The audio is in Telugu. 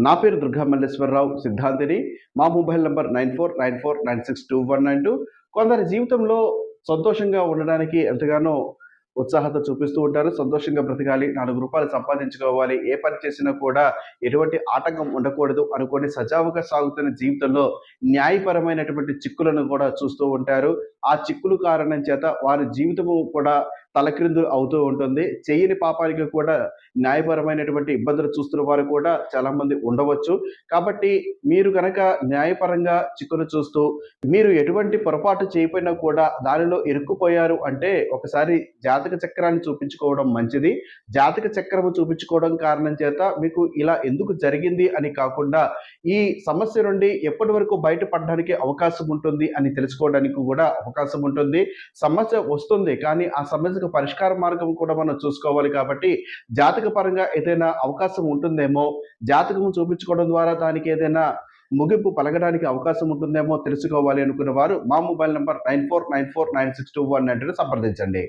నా పేరు దుర్గా మల్లేశ్వరరావు సిద్ధాంతిని. మా మొబైల్ నంబర్ 9494962192. కొందరి జీవితంలో సంతోషంగా ఉండడానికి ఎంతగానో ఉత్సాహత చూపిస్తూ ఉంటారు. సంతోషంగా బ్రతకాలి, రూ. 4 సంపాదించుకోవాలి, ఏ పని చేసినా కూడా ఎటువంటి ఆటంకం ఉండకూడదు అనుకోని సజావుగా సాగుతున్న జీవితంలో న్యాయపరమైనటువంటి చిక్కులను కూడా చూస్తూ ఉంటారు. ఆ చిక్కులు కారణం చేత వారి జీవితము కూడా తలక్రిందులు అవుతూ ఉంటుంది. చెయ్యని పాపానికి కూడా న్యాయపరమైనటువంటి ఇబ్బందులు చూస్తున్న వారు కూడా చాలామంది ఉండవచ్చు. కాబట్టి మీరు గనక న్యాయపరంగా చిక్కులు చూస్తూ, మీరు ఎటువంటి పొరపాటు చేయకపోయినా కూడా దానిలో ఇరుక్కుపోయారు అంటే, ఒకసారి జాతక చక్రాన్ని చూపించుకోవడం మంచిది. జాతక చక్రము చూపించుకోవడం కారణం చేత మీకు ఇలా ఎందుకు జరిగింది అని కాకుండా, ఈ సమస్య నుండి ఎప్పటి వరకు బయటపడడానికి అవకాశం ఉంటుంది అని తెలుసుకోవడానికి కూడా అవకాశం ఉంటుంది. సమస్య వస్తుంది, కానీ ఆ సమస్యకు పరిష్కార మార్గం కూడా మనం చూసుకోవాలి కాబట్టి, జాతక పరంగా ఏదైనా అవకాశం ఉంటుందేమో, జాతకం చూపించుకోవడం ద్వారా దానికి ఏదైనా ముగింపు పలకడానికి అవకాశం ఉంటుందేమో తెలుసుకోవాలి అనుకున్న వారు మా మొబైల్ నంబర్ 9494962192 సంప్రదించండి.